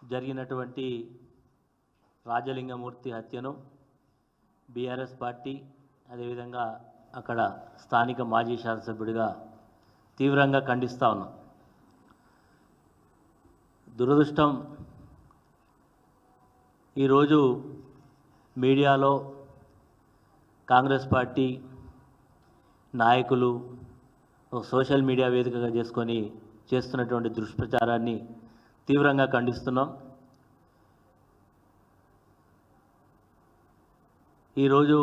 జరిగినటువంటి Rajalinga Murthy హత్యను BRS party అదేవిధంగా అక్కడ స్థానిక మాజీ శాసనసభ్యుడిగా తీవ్రంగా ఖండిస్తా ఉన్నాం. దురదృష్టం ఈరోజు మీడియాలో కాంగ్రెస్ పార్టీ నాయకులు సోషల్ మీడియా వేదికగా చేసుకొని చేస్తున్నటువంటి దుష్ప్రచారాన్ని తీవ్రంగా ఖండిస్తున్నాం. ఈరోజు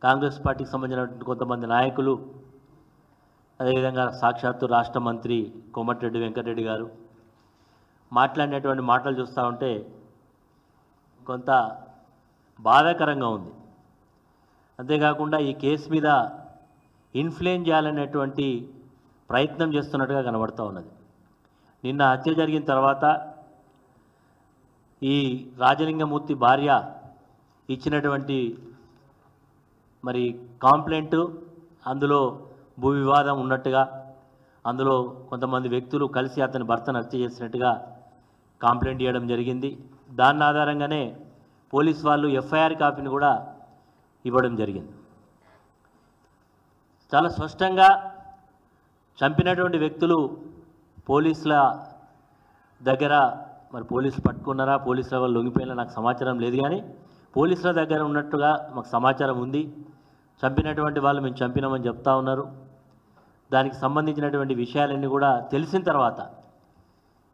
కాంగ్రెస్ పార్టీకి సంబంధించిన కొంతమంది నాయకులు అదేవిధంగా సాక్షాత్తు రాష్ట్ర మంత్రి కోమటిరెడ్డి వెంకటరెడ్డి గారు మాట్లాడినటువంటి మాటలు చూస్తూ ఉంటే కొంత బాధాకరంగా ఉంది. అంతేకాకుండా ఈ కేసు మీద ఇన్ఫ్లుయెన్స్ చేయాలనేటువంటి ప్రయత్నం చేస్తున్నట్టుగా కనబడుతూ ఉన్నది. నిన్న హత్య జరిగిన తర్వాత ఈ రాజలింగమూర్తి భార్య ఇచ్చినటువంటి మరి కాంప్లైంట్, అందులో భూ వివాదం ఉన్నట్టుగా, అందులో కొంతమంది వ్యక్తులు కలిసి అతని భర్తను హత్య చేసినట్టుగా కాంప్లైంట్ చేయడం జరిగింది. దాని ఆధారంగానే పోలీస్ వాళ్ళు ఎఫ్ఐఆర్ కాపీని కూడా ఇవ్వడం జరిగింది. చాలా స్పష్టంగా చంపినటువంటి వ్యక్తులు పోలీసుల దగ్గర, మరి పోలీసులు పట్టుకున్నారా, పోలీసుల వాళ్ళు లొంగిపోయినా నాకు సమాచారం లేదు, కానీ పోలీసుల దగ్గర ఉన్నట్టుగా మాకు సమాచారం ఉంది. చంపినటువంటి వాళ్ళు మేము చంపినామని చెప్తా ఉన్నారు. దానికి సంబంధించినటువంటి విషయాలన్నీ కూడా తెలిసిన తర్వాత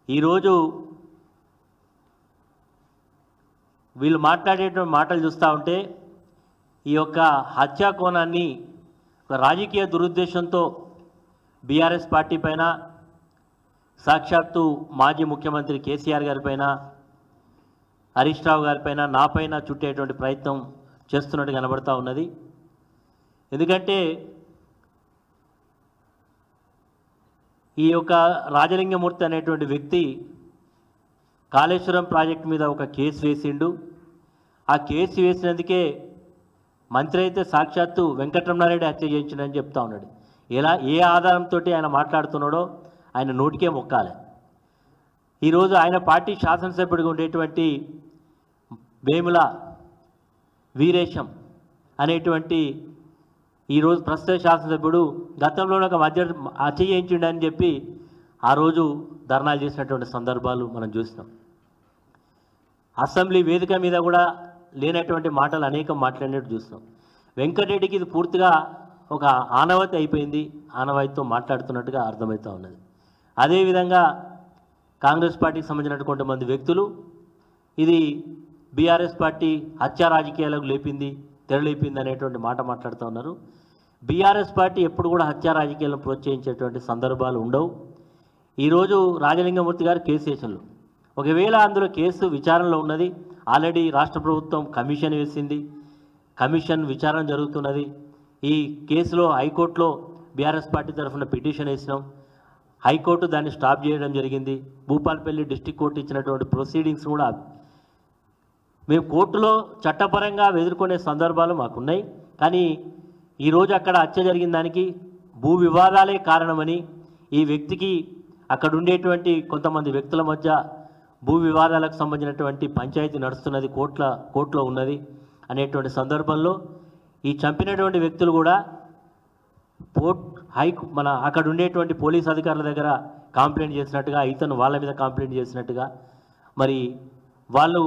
ఈరోజు వీళ్ళు మాట్లాడేటువంటి మాటలు చూస్తూ ఉంటే ఈ యొక్క హత్యా కోణాన్ని ఒక రాజకీయ దురుద్దేశంతో బీఆర్ఎస్ పార్టీ పైన, సాక్షాత్తు మాజీ ముఖ్యమంత్రి కేసీఆర్ గారిపైన, హరీష్ రావు గారిపైన, నాపైన చుట్టేటువంటి ప్రయత్నం చేస్తున్నట్టు కనబడుతూ ఉన్నది. ఎందుకంటే ఈ యొక్క రాజలింగమూర్తి అనేటువంటి వ్యక్తి కాళేశ్వరం ప్రాజెక్టు మీద ఒక కేసు వేసిండు. ఆ కేసు వేసినందుకే మంత్రి అయితే సాక్షాత్తు వెంకటరమణారెడ్డి హత్య చేయించిండని చెప్తా ఉన్నాడు. ఏ ఆధారంతో ఆయన మాట్లాడుతున్నాడో ఆయన నోటికే మొక్కాలి. ఈరోజు ఆయన పార్టీ శాసనసభ్యుడిగా ఉండేటువంటి వేముల వీరేశం అనేటువంటి ఈరోజు ప్రస్తుత శాసనసభ్యుడు గతంలో ఒక హత్య చేయించిండని చెప్పి ఆ రోజు ధర్నాలు చేసినటువంటి సందర్భాలు మనం చూసినాం. అసెంబ్లీ వేదిక మీద కూడా లేనటువంటి మాటలు అనేకం మాట్లాడినట్టు చూస్తున్నాం. వెంకటరెడ్డికి ఇది పూర్తిగా ఒక ఆనవాయితీ అయిపోయింది, ఆనవాయితీతో మాట్లాడుతున్నట్టుగా అర్థమవుతూ ఉన్నది. అదేవిధంగా కాంగ్రెస్ పార్టీకి సంబంధించినటువంటి కొంతమంది వ్యక్తులు ఇది బీఆర్ఎస్ పార్టీ హత్యా రాజకీయాలకు తెరలేపింది అనేటువంటి మాట మాట్లాడుతూ ఉన్నారు. బీఆర్ఎస్ పార్టీ ఎప్పుడు కూడా హత్యా రాజకీయాలను ప్రోత్సహించేటువంటి సందర్భాలు ఉండవు. ఈరోజు రాజలింగమూర్తి గారు కేసు వేసిండ్రు. ఒకవేళ అందులో కేసు విచారణలో ఉన్నది, ఆల్రెడీ రాష్ట్ర ప్రభుత్వం కమిషన్ వేసింది, కమిషన్ విచారణ జరుగుతున్నది. ఈ కేసులో హైకోర్టులో బీఆర్ఎస్ పార్టీ తరఫున పిటిషన్ వేసినాం. హైకోర్టు దాన్ని స్టాప్ చేయడం జరిగింది. భూపాలపల్లి డిస్టిక్ కోర్టు ఇచ్చినటువంటి ప్రొసీడింగ్స్ కూడా మేము కోర్టులో చట్టపరంగా ఎదుర్కొనే సందర్భాలు మాకున్నాయి. కానీ ఈరోజు అక్కడ హత్య జరిగిన దానికి భూ వివాదాలే కారణమని, ఈ వ్యక్తికి అక్కడ ఉండేటువంటి కొంతమంది వ్యక్తుల మధ్య భూ వివాదాలకు సంబంధించినటువంటి పంచాయతీ నడుస్తున్నది, కోర్టులో ఉన్నది అనేటువంటి సందర్భంలో ఈ చంపినటువంటి వ్యక్తులు కూడా అక్కడ ఉండేటువంటి పోలీస్ అధికారుల దగ్గర కంప్లైంట్ చేసినట్టుగా, ఇతను వాళ్ళ మీద కంప్లైంట్ చేసినట్టుగా, మరి వాళ్ళు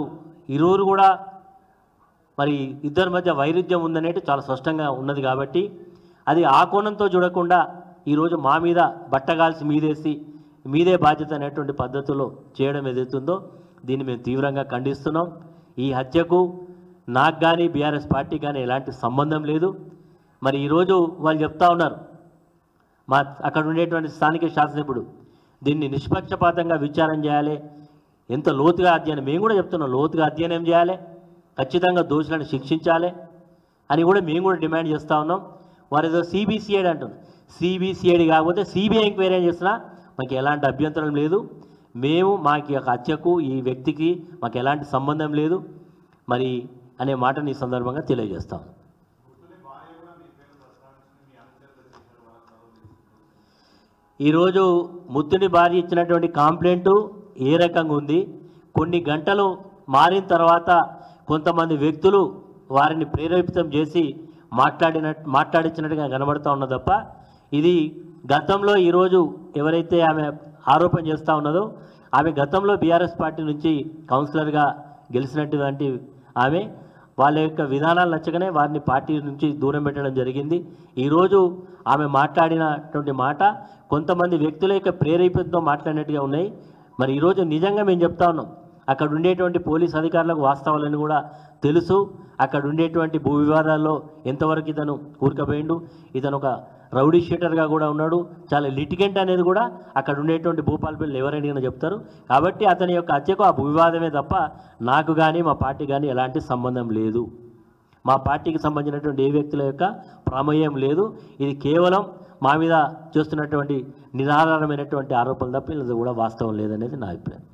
ఇరువురు కూడా మరి ఇద్దరి మధ్య వైరుధ్యం ఉందనేది చాలా స్పష్టంగా ఉన్నది. కాబట్టి అది ఆ కోణంతో చూడకుండా ఈరోజు మా మీద బట్టగాల్సి మీదే బాధ్యత అనేటువంటి పద్ధతిలో చేయడం ఏదైతుందో దీన్ని మేము తీవ్రంగా ఖండిస్తున్నాం. ఈ హత్యకు నాకు కానీ బీఆర్ఎస్ పార్టీ కానీ ఎలాంటి సంబంధం లేదు. మరి ఈరోజు వాళ్ళు చెప్తా ఉన్నారు, అక్కడ ఉండేటువంటి స్థానిక శాసనసభ్యుడు దీన్ని నిష్పక్షపాతంగా విచారణ చేయాలి, ఎంత లోతుగా అధ్యయనం, మేము కూడా చెప్తున్నాం, లోతుగా అధ్యయనం చేయాలి, ఖచ్చితంగా దోషులను శిక్షించాలి అని కూడా మేము కూడా డిమాండ్ చేస్తూ ఉన్నాం. వారు ఏదో సిబిసిఐడి అంటున్నారు. సిబిసిఐడి కాకపోతే సిబిఐ ఎంక్వైరీ చేసినా మాకు ఎలాంటి అభ్యంతరం లేదు. మాకు యొక్క హత్యకు ఈ వ్యక్తికి మాకు ఎలాంటి సంబంధం లేదు మరి అనే మాటని ఈ సందర్భంగా తెలియజేస్తాం. ఈరోజు ముత్తుని భార్య ఇచ్చినటువంటి కంప్లైంట్ ఏ రకంగా ఉంది, కొన్ని గంటలు మారిన తర్వాత కొంతమంది వ్యక్తులు వారిని ప్రేరేపితం చేసి మాట్లాడించినట్టుగా కనబడుతూ ఉన్నది తప్ప ఇది గతంలో ఈరోజు ఎవరైతే ఆమె ఆరోపణ చేస్తూ ఉన్నదో ఆమె గతంలో బీఆర్ఎస్ పార్టీ నుంచి కౌన్సిలర్గా గెలిచినటువంటి ఆమె వాళ్ళ యొక్క విధానాలు నచ్చగానే వారిని పార్టీ నుంచి దూరం పెట్టడం జరిగింది. ఈరోజు ఆమె మాట్లాడినటువంటి మాట కొంతమంది వ్యక్తుల యొక్క ప్రేరేపణతో మాట్లాడినట్టుగా ఉన్నాయి. మరి ఈరోజు నిజంగా మేము చెప్తా ఉన్నాం, అక్కడ ఉండేటువంటి పోలీస్ అధికారులకు వాస్తవాలను కూడా తెలుసు. అక్కడ ఉండేటువంటి భూ వివాదాల్లో ఎంతవరకు ఇతను కూరుకుపోయిండు, ఇతను ఒక రౌడీ షీటర్గా కూడా ఉన్నాడు, చాలా లిటిగెంట్ అనేది కూడా అక్కడ ఉండేటువంటి భూపాలపల్లి ఎవరైనా చెప్తారు. కాబట్టి అతని యొక్క హత్యకు ఆ భూ వివాదమే తప్ప నాకు కానీ మా పార్టీ కానీ ఎలాంటి సంబంధం లేదు. మా పార్టీకి సంబంధించినటువంటి ఏ వ్యక్తుల యొక్క ప్రమేయం లేదు. ఇది కేవలం మా మీద చేస్తున్నటువంటి నిరాధారమైనటువంటి ఆరోపణలు తప్ప ఇది కూడా వాస్తవం లేదనేది నా అభిప్రాయం.